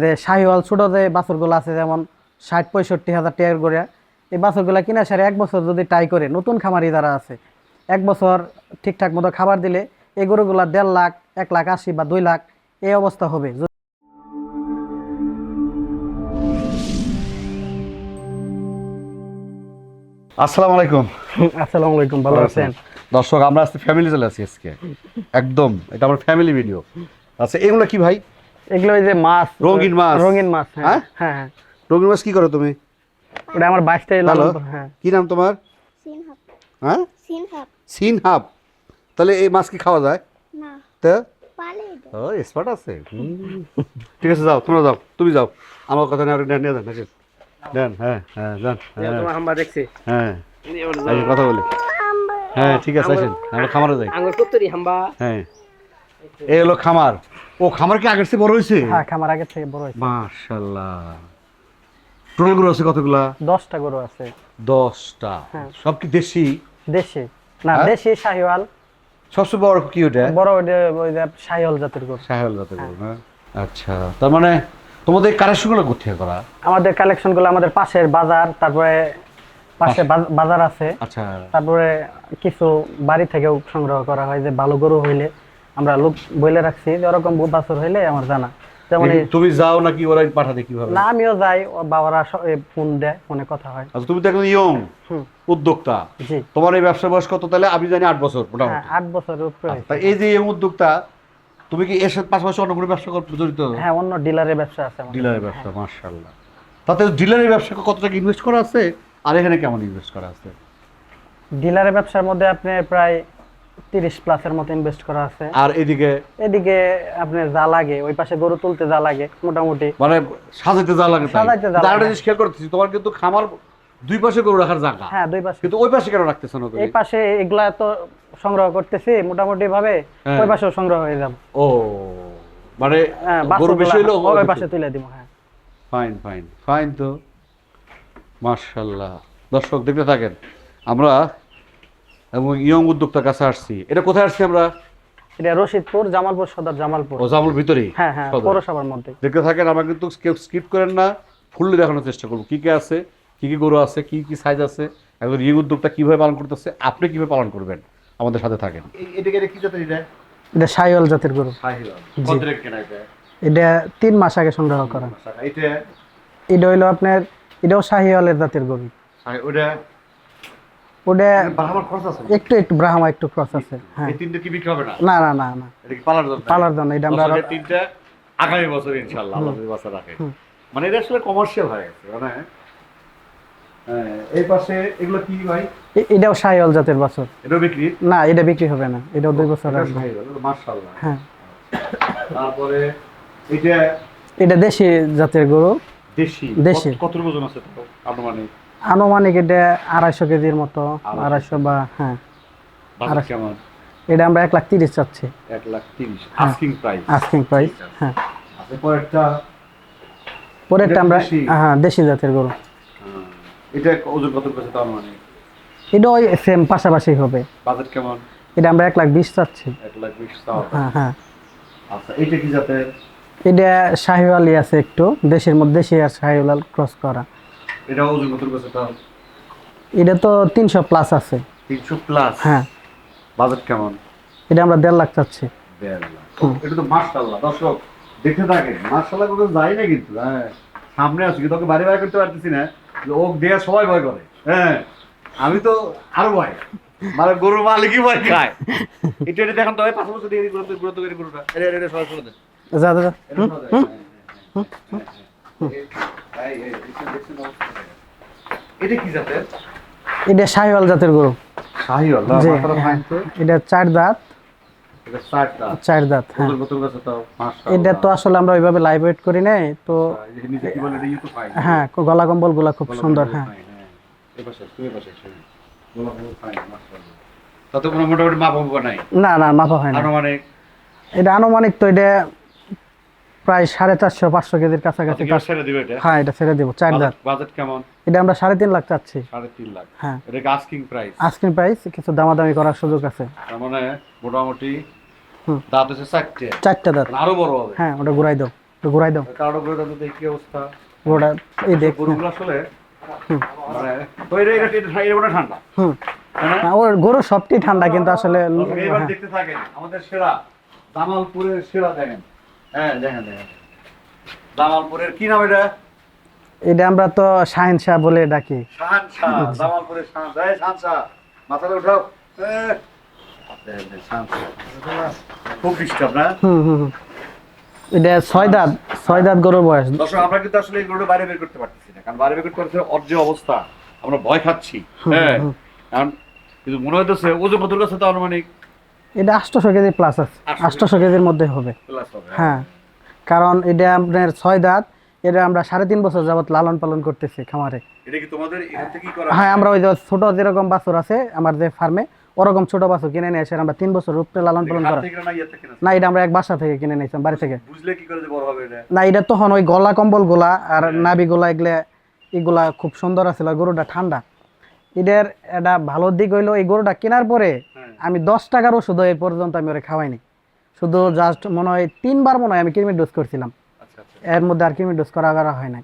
যে শাহিওয়াল ছোট যে বাছুরগুলো আছে যেমন 60-65 হাজার টাকার করে, এই বাছুরগুলো কিনা সারে 1 বছর যদি ট্রাই করে, নতুন খামারি যারা আছে 1 বছর ঠিকঠাক মতো খাবার দিলে এই গরুগুলা 1.5 লাখ, 1,80,000 বা 2 লাখ এই অবস্থা হবে। আসসালামু আলাইকুম। আসসালামু আলাইকুম, ভালো আছেন? দর্শক, আমরা আজকে ফ্যামিলি চলে আসছি আজকে একদম, এটা আমার ফ্যামিলি ভিডিও। আচ্ছা, এগুলো কি ভাই? এগুলো ওই যে মাছ, রঙিন মাছ। রঙিন মাছ। হ্যাঁ হ্যাঁ হ্যাঁ হ্যাঁ। রঙিন মাছ কি করো তুমি? ওটা আমার বাইশটাই হ্যালো, লালন। হ্যাঁ, কি নাম তোমার? সিনহাপ। হ্যাঁ, সিনহাপ। সিনহাব। তাহলে এই মাছ কি খাওয়া যায়? না, তো পালে ও এক্সপার্ট আছে। ঠিক আছে, যাও, তোমরা যাও, তুমি যাও, আমার কথা নিয়ে নিয়ে যান নাকি? দেন, হ্যাঁ হ্যাঁ যান। তোমার হাম্বা দেখছি। হ্যাঁ আসেন, কথা বলি। হ্যাঁ ঠিক আছে, আসেন, আমরা খামারে যাই। আঙ্গুর কত্তরি হাম্বা। হ্যাঁ, এই হলো খামার। ও খামার কি আগের চেয়ে বড় হয়েছে? হ্যাঁ, খামার আগের থেকে বড় হয়েছে। মাশাআল্লাহ। টোটাল গরু আছে কতগুলা? 10টা গরু আছে। 10টা। হ্যাঁ। সব কি দেশি? দেশি না, হ্যাঁ? দেশি শাহিওয়াল। সবচেয়ে বড় কি ওটা? বড় ওই যে শাহিওয়াল জাতের গরু। সাহেল জাতের গরু না? আচ্ছা, তার মানে তোমাদের কালেকশনগুলো কোথায় করা? আমাদের কালেকশনগুলো আমাদের পাশের বাজার, তারপরে পাশে বাজার আছে, আচ্ছা, তারপরে কিছু বাড়ি থেকেও সংগ্রহ করা হয়। যে ভালো গরু হইলে আমরা লোক বইলে রাখছি, যে ওরকম বাছুর হইলে আমার জানা। যেমন তুমি যাও নাকি ওরা পাঠাতে কিভাবে? না, আমিও যাই, ও বাবারা ফোন দেয়, ফোনে কথা হয়। আচ্ছা, তুমি তো এখন ইয়ং হুম, উদ্যোক্তা। জি। তোমার এই ব্যবসা বয়স কত? তাহলে আমি জানি 8 বছর হ্যাঁ, মোটামুটি। 8 বছরের উপরে আচ্ছা, হয়েছে। তা এই যে ইয়ং উদ্যোক্তা, তুমি কি এর সাথে পাশাপাশি অন্য কোনো ব্যবসা করতে জড়িত? হ্যাঁ, অন্য ডিলারের ব্যবসা আছে আমাদের। ডিলারের ব্যবসা, মাশাআল্লাহ। তাতে ডিলারের ব্যবসা কত টাকা ইনভেস্ট করা আছে, আর এখানে কেমন ইনভেস্ট করা আছে? ডিলারের ব্যবসার মধ্যে আপনি প্রায় 30+ মতো ইনভেস্ট করা আছে। আর এদিকে এদিকে আপনি যা লাগে, ওই পাশে গরু তুলতে যা লাগে মোটামুটি মানে সাজাইতে যা লাগে তাই। সাজাইতে যা কিন্তু আরেকটা লাগে। জিনিস খেয়াল করতেছি, তোমার কিন্তু খামার দুই পাশে গরু রাখার জায়গা, হ্যাঁ, দুই পাশে। কিন্তু ওই পাশে কেন রাখতেছ না তুমি? এই পাশে এগুলা তো সংগ্রহ করতেছি মোটামুটি ভাবে, হ্যাঁ। ওই পাশেও সংগ্রহ হয়ে যাবে। ও মানে হ্যাঁ, গরু বেশি হইলো ওই পাশে তুলে দিব। হ্যাঁ, ফাইন ফাইন ফাইন। তো মাশাআল্লাহ, দর্শক দেখতে থাকেন। আমরা এবং ইয়ং উদ্যোক্তার কাছে আসছি। এটা কোথায় আসছি আমরা? এটা রশিদপুর, জামালপুর সদর, জামালপুর। ও জামুর ভিতরেই? হ্যাঁ হ্যাঁ, সদর। পৌরসভার মধ্যে। দেখতে থাকেন, আমরা কিন্তু কেউ স্কিপ করেন না, ফুললি দেখানোর চেষ্টা করবো কি কি আছে, কি কি গরু আছে, কি কি সাইজ আছে, একজন ইয়ং উদ্যোক্তা কিভাবে পালন করতেছে, আপনি কিভাবে পালন করবেন, আমাদের সাথে থাকেন। এটা কি জাতের? এটা শাহিওয়াল জাতের গরু। কত রেট কেনা এটা? এটা 3 মাস আগে সংগ্রহ করা। এটা এটা হইলো আপনার, এটাও শাহিওয়ালের জাতের গরু। ওটা ওটা বাহামার খরচ আছে? একটু একটু ব্রাহ্মা, একটু ক্রস আছে। হ্যাঁ, এই তিনটা কি বিক্রি হবে না? না না না না, এটা কি পালার জন্য? পালার জন্য। এটা আমরা দর্শকের তিনটা আগামী বছর ইনশাআল্লাহ আল্লাহ যদি বাঁচা রাখে। মানে এটা আসলে কমার্শিয়াল হয়ে গেছে মানে। হ্যাঁ, এই পাশে এগুলো কি ভাই? এটাও শাহিওয়াল জাতের বাছুর। এটাও বিক্রি? না, এটা বিক্রি হবে না, এটাও 2 বছর এটা আসবে। শাহিওয়াল, মাশাআল্লাহ। হ্যাঁ, তারপরে এটা এটা দেশি জাতের গরু। দেশি। দেশি। কত ওজন আছে তো আনুমানিক? আনুমানিক এটা 250 কেজির মতো, 250 বা হ্যাঁ। বাজার কেমন? এটা আমরা 1,30,000 চাচ্ছি। 1,30,000 হ্যাঁ। Asking price. Asking price. হ্যাঁ, আচ্ছা, পরেরটা পরেরটা আমরা দেশি? হ্যাঁ, দেশি জাতের গরু। এটা ওজন কত আছে তো আনুমানিক? এটা ওই সেম পাশাপাশি হবে। বাজেট কেমন? এটা আমরা 1,20,000 চাচ্ছি। 1,20,000 টাকা। হ্যাঁ হ্যাঁ। আচ্ছা, এটা কি জাতের? এটা শাহিওয়ালই আছে, একটু দেশের মধ্যে দেশি আর শাহিওয়াল ক্রস করা। এটা ওজন কত আছে তাও? এটা তো 300+ আছে। 300 প্লাস। হ্যাঁ, বাজেট কেমন? এটা আমরা 1.5 লাখ চাচ্ছি। 1.5 লাখ। এটা তো মাশাআল্লাহ, দর্শক দেখতে থাকেন। মাশাআল্লাহ করে যাই না কিন্তু। হ্যাঁ, সামনে আছি কিন্তু ওকে বাড়ি করতে পারতেছি না। ওক দেয়া সবাই ভয় করে। হ্যাঁ, আমি তো আরো ভয়, মানে গরুর মালিকই ভয় খায়। এটা দেখান তো ভাই, 5 বছর দিয়ে গুরুত্ব করে গরুটা। এটা সবাই শুনে দেন। যা যা যা। এটা কি জাতের? এটা শাহিওয়াল জাতের গরু। শাহিওয়াল না? জি, মাথাটা ফাইন তো। এটা 4 দাঁত। এটা 4টা। 4 দাঁত। হ্যাঁ, ওজন কত আছে তাও? মাশাআল্লাহ। এটা তো আসলে আমরা ওইভাবে লাইভ ওয়েট করি নাই তো। এই নিচে কি বলে, এটা ইউটিউব ফাইন। হ্যাঁ, গলা কম্বল গুলা খুব সুন্দর। হ্যাঁ, তাতে কোনো মোটামুটি মাপ হবে নাই? না না, মাপা হয় না। আনুমানিক এটা আনুমানিক তো এটা প্রায় 450-500 কেজির কাছাকাছি। ছেড়ে দিবে এটা? হ্যাঁ, এটা ছেড়ে দেবো। 4 দাঁত। বাজেট কেমন? এটা আমরা 3.5 লাখ চাচ্ছি। 3.5 লাখ। হ্যাঁ, এটা আস্কিং প্রাইস। আস্কিং প্রাইস, কিছু দামাদামি করার সুযোগ আছে। তার মানে মোটামুটি হুম। দাঁত হচ্ছে 4টে। 4টা দাঁত। আরো বড় হবে। হ্যাঁ, ওটা ঘুরাই দাও। ঘুরাই দাও কারো করে দাও তো কি অবস্থা গরুটা এই দেখ গরুগুলো আসলে মানে তৈরি এটা ঠান্ডা হুম হ্যাঁ না, ওর গরু সবটি ঠান্ডা কিন্তু আসলে এবার দেখতে থাকেন আমাদের সেরা জামালপুরের সেরা দেখেন হ্যাঁ দেখেন দেখেন জামালপুরের কি নাম এটা এটা আমরা তো শাহিন শাহ বলে ডাকি শাহানশাহ জামালপুরের শাহানশাহ মাথাটা উঠাও দেখেন, দেখেন, শাহানশাহ। খুব ডিস্টার্ব না হুম হুম হুম। এটা ছয় দাঁত গরুর বয়স দর্শক আমরা কিন্তু আসলে এই গরুটা বাইরে বের করতে পারতেছি না কারণ বাইরে বের করতে পারছি ওর যে অবস্থা আমরা ভয় খাচ্ছি হ্যাঁ কারণ কিন্তু মনে হইতেছে ওজন কত কাছে তো আনুমানিক এটা 800 কেজি প্লাস আছে 800 কেজির মধ্যে হবে প্লাস হবে হ্যাঁ কারণ এটা আপনার 6 দাঁত এটা আমরা 3.5 বছর যাবত লালন পালন করতেছি খামারে এটা কি তোমাদের এখান থেকেই করা হ্যাঁ আমরা ওই যে ছোট যেরকম বাছুর আছে আমার যে ফার্মে ওরকম ছোট বাছুর কিনে নিয়ে এসে আমরা 3 বছর উপরে লালন পালন করা থেকে না ইয়ে থেকে না না এটা আমরা এক বাসা থেকে কিনে নিয়েছিলাম বাড়ি থেকে বুঝলে কি করে যে বড় হবে এটা না এটা তখন ওই গলা কম্বল গোলা আর নাভি গোলা এগুলা খুব সুন্দর আছে গরুটা ঠান্ডা এটার একটা ভালো দিক হইলো এই গরুটা কেনার পরে আমি 10 টাকার ওষুধ এই পর্যন্ত আমি ওরে খাওয়াইনি শুধু জাস্ট মনে হয় 3 বার মনে হয় আমি কৃমির ডোজ করছিলাম আচ্ছা আচ্ছা এর মধ্যে আর কৃমির ডোজ করা হয় নাই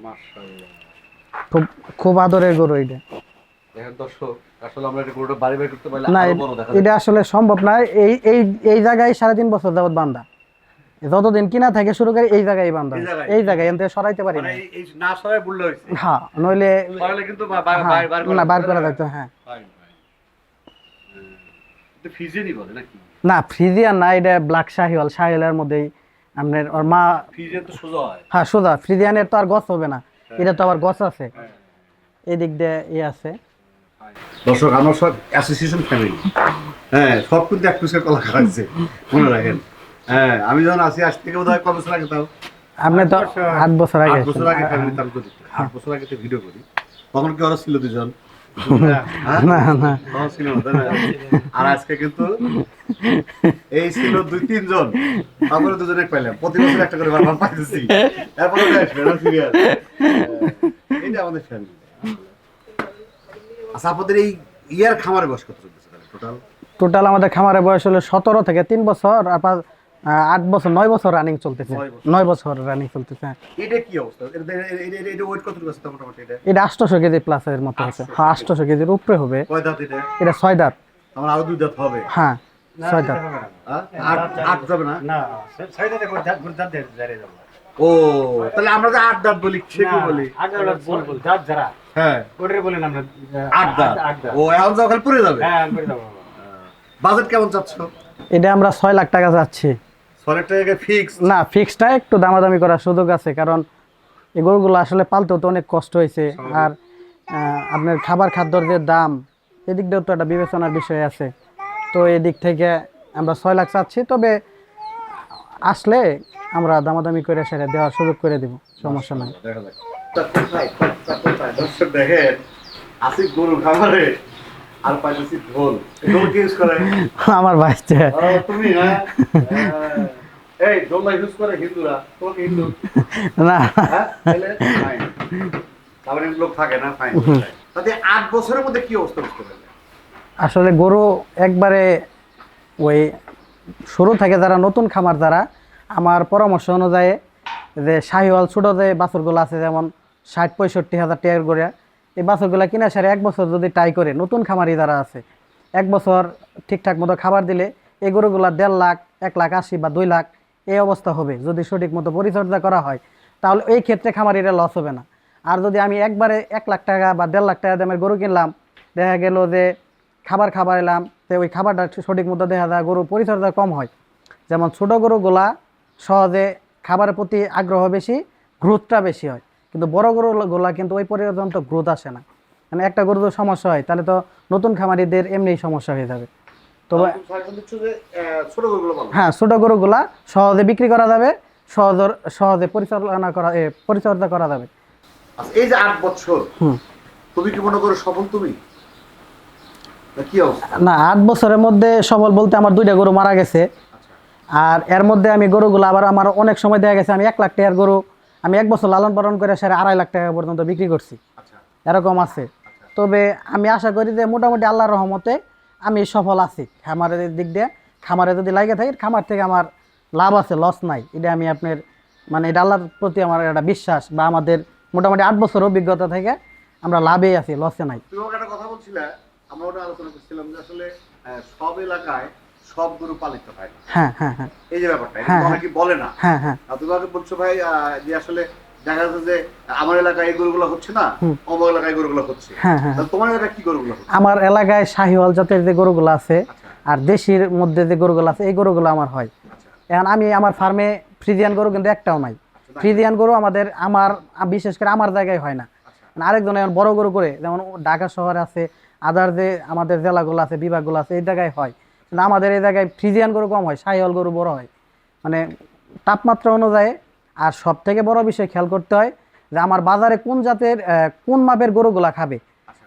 মাশাআল্লাহ খুব খুব আদরের গরু এটা দেখেন দর্শক আসলে আমরা এটা গরুটা বাড়ি বের করতে পারলে না আরো বড় দেখা এটা আসলে সম্ভব না এই এই এই জায়গায় 3.5 বছর যাবত বান্ধা যতদিন কিনা থেকে শুরু করে এই জায়গায় বান্ধা এই জায়গায় এনতে সরাইতে পারি না মানে এই না সবাই বললে হইছে হ্যাঁ নইলে তাহলে কিন্তু না বার করা যাইতো হ্যাঁ তো ফিজিয়ানি বলে নাকি না ফ্রিজিয়ান না এটা ব্ল্যাক শাহিওয়াল শাহিওয়ালের মধ্যেই আপনার ওর মা ফিজিয়ান তো সোজা হয় হ্যাঁ সোজা ফ্রিজিয়ানের তো আর গছ হবে না এটা তো আবার গছ আছে এই দিক দিয়ে আছে দর্শক আমার সব অ্যাসোসিয়েশন ফ্যামিলি হ্যাঁ সব কিন্তু এক পিসের কলা খাচ্ছে মনে রাখেন হ্যাঁ আমি যখন আসি আজ থেকে বোধহয় কত বছর আগে তাও আপনি তো 8 বছর আগে 8 বছর আগে ফ্যামিলি আমি করি 8 বছর আগে ভিডিও করি তখন কি ওরা ছিল দুজন না না তখন ছিল না, তাই না? আর আজকে কিন্তু এই ছিল 2-3 জন তারপরে দুজনে পাইলাম প্রতি বছর একটা করে বারবার পাইতেছি এরপরে আসবে না সিরিয়াস এইটা আমাদের ফ্যামিলি আচ্ছা আপনাদের এই ইয়ার খামারে বয়স কত চলতেছে টোটাল টোটাল আমাদের খামারের বয়স হলো 17 থেকে 3 বছর আর 8 বছর 9 বছর রানিং চলতেছে 9 বছর রানিং চলতেছে এটা কি অবস্থা এটা ওয়েট কত আছে মোটামুটি এটা এটা 800 কেজি প্লাস এর মতো আছে হ্যাঁ 800 কেজির উপরে হবে কয় দাঁত এটা এটা 6 দাঁত আমার আরো 2 দাঁত হবে হ্যাঁ 6 দাঁত আট যাবে না না ছয় দাঁতে করে দাঁত যারে যাবো ও তাহলে আমরা যে 8 দাঁত বলি সে কি বলি আগে ওরা বল দাঁত যারা হ্যাঁ ওটারে বলেন আমরা 8 দাঁত ও এখন যাও খালি পুরে যাবে হ্যাঁ করে দেবো বাজেট কেমন চাচ্ছ এটা আমরা 6 লাখ টাকা যাচ্ছি 6 লাখ টাকা ফিক্স না ফিক্সটা একটু দামাদামি করার সুযোগ আছে কারণ এই গরুগুলো আসলে পালতেও তো অনেক কষ্ট হয়েছে আর আপনার খাবার খাদ্যর যে দাম এদিক দিয়েও তো একটা বিবেচনার বিষয় আছে তো এদিক থেকে আমরা 6 লাখ চাচ্ছি তবে আসলে আমরা দামাদামি করে সেটা দেওয়ার সুযোগ করে দেব সমস্যা নাই দেখা যাক দর্শক দেখেন আসি গরু খাবারে আর পাইতেছি ঢোল ঢোল কি ইউজ করে আমার ভাইতে তুমি না এই ঢোল ইউজ করে হিন্দুরা তোমাকে হিন্দু না হ্যাঁ তাহলে ফাইন তাহলে লোক থাকে না ফাইন তাতে 8 বছরের মধ্যে কি অবস্থা বুঝতে পারলে আসলে গরু একবারে ওই শুরু থেকে যারা নতুন খামার যারা আমার পরামর্শ অনুযায়ী যে শাহিওয়াল ছোট যে বাছুরগুলো আছে যেমন 60-65 হাজার টাকার করে এই বাছুরগুলো কিনা সারে 1 বছর যদি ট্রাই করে নতুন খামারি যারা আছে 1 বছর ঠিকঠাক মতো খাবার দিলে এই গরুগুলা 1.5 লাখ 1,80,000 বা 2 লাখ এই অবস্থা হবে যদি সঠিক মতো পরিচর্যা করা হয় তাহলে এই ক্ষেত্রে খামারিরা লস হবে না আর যদি আমি একবারে 1 লাখ টাকা বা 1.5 লাখ টাকা দামের গরু কিনলাম দেখা গেল যে খাবার এলাম তো ওই খাবারটা সঠিক মতো দেখা যায় গরু পরিচর্যা কম হয় যেমন ছোটো গরুগুলা সহজে খাবারের প্রতি আগ্রহ বেশি গ্রোথটা বেশি হয় কিন্তু বড় গরুগুলা কিন্তু ওই পর্যন্ত গ্রোথ আসে না মানে একটা গরুর যদি সমস্যা হয় তাহলে তো নতুন খামারিদের এমনিই সমস্যা হয়ে যাবে তবে ছোট গরুগুলো ভালো হ্যাঁ ছোটো গরুগুলা সহজে বিক্রি করা যাবে সহজে পরিচর্যা করা যাবে আচ্ছা এই যে 8 বছর তুমি কি মনে করো সফল তুমি না কি অবস্থা না 8 বছরের মধ্যে সফল বলতে আমার 2টা গরু মারা গেছে আর এর মধ্যে আমি গরুগুলো আবার আমার অনেক সময় দেখা গেছে আমি 1 লাখ টাকার গরু আমি 1 বছর লালন পালন করে সেরে 2.5 লাখ টাকা পর্যন্ত বিক্রি করছি আচ্ছা এরকম আছে তবে আমি আশা করি যে মোটামুটি আল্লাহর রহমতে আমি সফল আছি খামারের দিক দিয়ে খামারে যদি লাগে থাকে খামার থেকে আমার লাভ আছে লস নাই এটা আমি আপনার মানে এটা আল্লাহর প্রতি আমার একটা বিশ্বাস, বা আমাদের মোটামুটি 8 বছর অভিজ্ঞতা থেকে আমরা লাভে আছি, লসে নাই। তুমি আমাকে একটা কথা বলছিলে, আমরা ওটা আলোচনা করছিলাম যে আসলে সব এলাকায় সব গরু পালিত হয় না। হ্যাঁ হ্যাঁ হ্যাঁ এই যে ব্যাপারটা এটা হ্যাঁ, তো অনেকে বলে না। হ্যাঁ হ্যাঁ আর তুমি আমাকে বলছো ভাই যে আসলে দেখা যাচ্ছে যে আমার এলাকায় এই গরুগুলো হচ্ছে না, অমুক এলাকায় গরুগুলো হচ্ছে। হ্যাঁ হ্যাঁ তাহলে তোমার এলাকায় কি গরুগুলো হচ্ছে? আমার এলাকায় শাহিওয়াল জাতের যে গরুগুলো আছে আচ্ছা আর দেশির মধ্যে যে গরুগুলো আছে এই গরুগুলো আমার হয়। আচ্ছা এখন আমি আমার ফার্মে ফ্রিজিয়ান গরু কিন্তু একটাও নাই। ফ্রিজিয়ান গরু আমার বিশেষ করে আমার জায়গায় হয় না। মানে আরেকজন এখন বড় গরু করে, যেমন ঢাকা শহরে আছে, আদার যে আমাদের জেলাগুলো আছে, বিভাগগুলো আছে, এই জায়গায় হয়। কিন্তু আমাদের এই জায়গায় ফ্রিজিয়ান গরু কম হয়, শাহিওয়াল গরু বড় হয়। মানে তাপমাত্রা অনুযায়ী। আর সব থেকে বড় বিষয় খেয়াল করতে হয় যে আমার বাজারে কোন জাতের কোন মাপের গরুগুলা খাবে।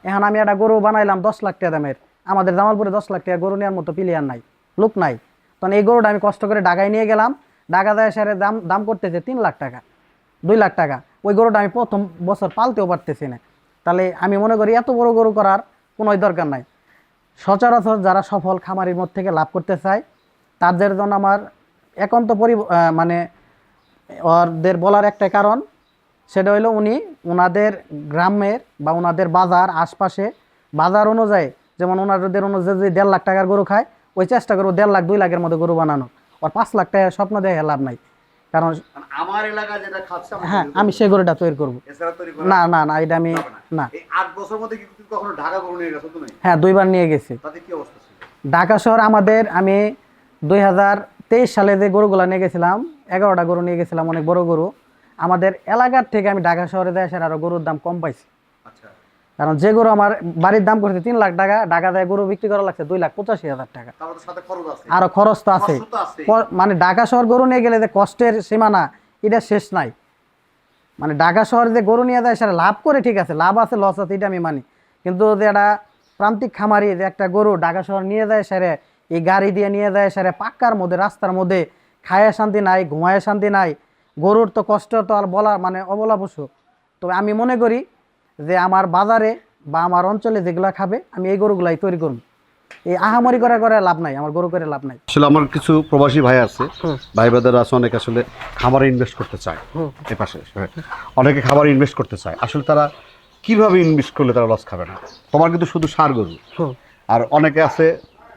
এখন আমি একটা গরু বানাইলাম 10 লাখ টাকা দামের, আমাদের জামালপুরে 10 লাখ টাকা গরু নেওয়ার মতো প্লেয়ার নাই, লোক নাই। তখন এই গরুটা আমি কষ্ট করে ঢাকায় নিয়ে গেলাম, ঢাকা যায় সারে দাম করতেছে 3 লাখ টাকা, 2 লাখ টাকা। ওই গরুটা আমি প্রথম বছর পালতেও পারতেছি না। তাহলে আমি মনে করি এত বড় গরু করার কোনো দরকার নাই। সচরাচর যারা সফল খামারির মধ্যে থেকে লাভ করতে চায় তাদের জন্য আমার একান্ত মানে ওদের বলার একটা কারণ, সেটা হলো ওনাদের গ্রামের বা ওনাদের বাজার আশপাশে বাজার অনুযায়ী, যেমন ওনাদের অনুযায়ী যদি 1.5 লাখ টাকার গরু খায়, ওই চেষ্টা করবো 1.5 লাখ 2 লাখের মধ্যে গরু বানানো। আর 5 লাখ টাকার স্বপ্ন দেখে লাভ নাই। কারণ আমার এলাকায় যেটা খাচ্ছে হ্যাঁ আমি সেই গরুটা তৈরি করবো। এছাড়া তৈরি করা না না না এটা আমি না। এই 8 বছর মধ্যে কি তুমি কখনো ঢাকা গরু নিয়ে গেছো তুমি? হ্যাঁ 2বার নিয়ে গেছি। তাতে কি অবস্থা ছিল? ঢাকা শহর আমি 2023 সালে যে গরুগুলা নিয়ে গেছিলাম, 11টা গরু নিয়ে গেছিলাম, অনেক বড় গরু। আমাদের এলাকার থেকে আমি ঢাকা শহরে যাই আসার আরো গরুর দাম কম পাইছি। আচ্ছা কারণ যে গরু আমার বাড়ির দাম করছে 3 লাখ টাকা, ঢাকা যায় গরু বিক্রি করা লাগছে 2,85,000 টাকা। তারপর তো সাথে খরচ আছে। আরো খরচ তো আছে। কষ্ট তো আছে। মানে ঢাকা শহর গরু নিয়ে গেলে যে কষ্টের সীমানা এটা শেষ নাই। মানে ঢাকা শহরে যে গরু নিয়ে যায় সেটা লাভ করে, ঠিক আছে, লাভ আছে লস আছে এটা আমি মানি। কিন্তু যে একটা প্রান্তিক খামারি যে একটা গরু ঢাকা শহর নিয়ে যায় সেরে, এই গাড়ি দিয়ে নিয়ে যায় সেরে পাক্কার মধ্যে রাস্তার মধ্যে, খায় শান্তি নাই, ঘুমায় শান্তি নাই, গরুর তো কষ্ট তো আর বলা মানে অবলা পশু। তবে আমি মনে করি যে আমার বাজারে বা আমার অঞ্চলে যেগুলা খাবে আমি এই গরুগুলাই তৈরি করব। এই আহামরি করে লাভ নাই, আমার গরু করে লাভ নাই। আসলে আমার কিছু প্রবাসী ভাই আছে, ভাই ব্রাদার আছে, অনেকে আসলে খামারে ইনভেস্ট করতে চায়। এই পাশে অনেকে খামারে ইনভেস্ট করতে চায়। আসলে তারা কিভাবে ইনভেস্ট করলে তারা লস খাবে না? তোমার কিন্তু শুধু সার গরু, আর অনেকে আছে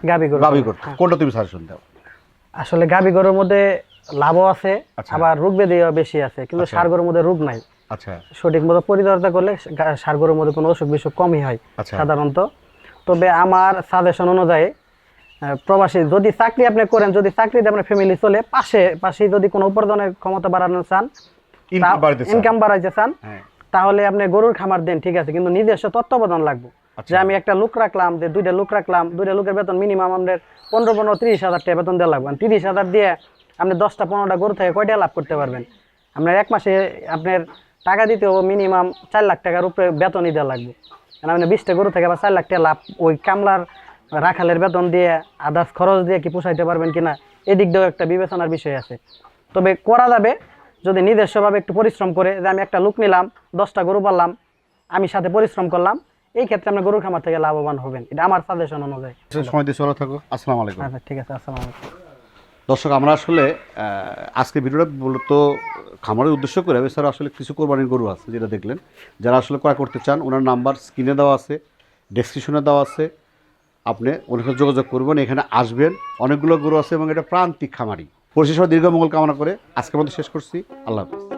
গাবি গরু। গাবি করতে। কোনটা তুমি সাজেশন দাও? আসলে গাবি গরুর মধ্যে লাভও আছে, আচ্ছা। আবার রোগ ব্যাধিও বেশি আছে, কিন্তু আচ্ছা। ষাঁড় গরুর মধ্যে রোগ নাই। আচ্ছা সঠিক মতো পরিচর্যা করলে ষাঁড় গরুর মধ্যে কোনো অসুখ বিসুখ কমই হয় আচ্ছা। সাধারণত। তবে আমার সাজেশন অনুযায়ী প্রবাসী যদি চাকরি আপনি করেন, যদি চাকরিতে আপনার ফ্যামিলি চলে, পাশে যদি কোনো উপার্জনের ক্ষমতা বাড়ানো চান, ইনকাম বাড়াইতে চান, হ্যাঁ। তাহলে আপনি গরুর খামার দেন, ঠিক আছে, কিন্তু নিজস্ব তত্ত্বাবধান লাগবে। আচ্ছা। যে আমি একটা লোক রাখলাম, যে 2টা লোক রাখলাম, 2টা লোকের বেতন মিনিমাম আমাদের 15-30 হাজার টাকা বেতন দেওয়া লাগবে। 30,000 দিয়ে আপনি 10টা-15টা গরু থেকে কয়টা লাভ করতে পারবেন? আপনার এক মাসে আপনার টাকা দিতে হবে মিনিমাম 4 লাখ টাকার উপরে বেতনই দেওয়া লাগবে। কারণ আপনি 20টা গরু থেকে আবার 4 লাখ টাকা লাভ ওই কামলার রাখালের বেতন দিয়ে আদার্স খরচ দিয়ে কি পোষাইতে পারবেন কিনা, এদিক দিয়েও একটা বিবেচনার বিষয় আছে। তবে করা যাবে যদি নিজস্বভাবে একটু পরিশ্রম করে, যে আমি একটা লোক নিলাম, 10টা গরু পাললাম, আমি সাথে পরিশ্রম করলাম, এই ক্ষেত্রে আপনি গরুর খামার থেকে লাভবান হবেন। এটা আমার সাজেশন অনুযায়ী। সময় দিয়ে চলে থাকো। আসসালামু আলাইকুম। আচ্ছা ঠিক আছে, আসসালামু আলাইকুম। দর্শক, আমরা আসলে আজকে ভিডিওটা মূলত খামারের উদ্দেশ্য করে, এছাড়া আসলে কিছু কোরবানির গরু আছে যেটা দেখলেন। যারা আসলে ক্রয় করতে চান, ওনার নাম্বার স্ক্রিনে দেওয়া আছে, ডেসক্রিপশনে দেওয়া আছে, আপনি ওনার সাথে যোগাযোগ করবেন, এখানে আসবেন। অনেকগুলো গরু আছে এবং এটা প্রান্তিক খামারি। পরিশেষে দীর্ঘ মঙ্গল কামনা করে আজকের মধ্যে শেষ করছি। আল্লাহ হাফেজ।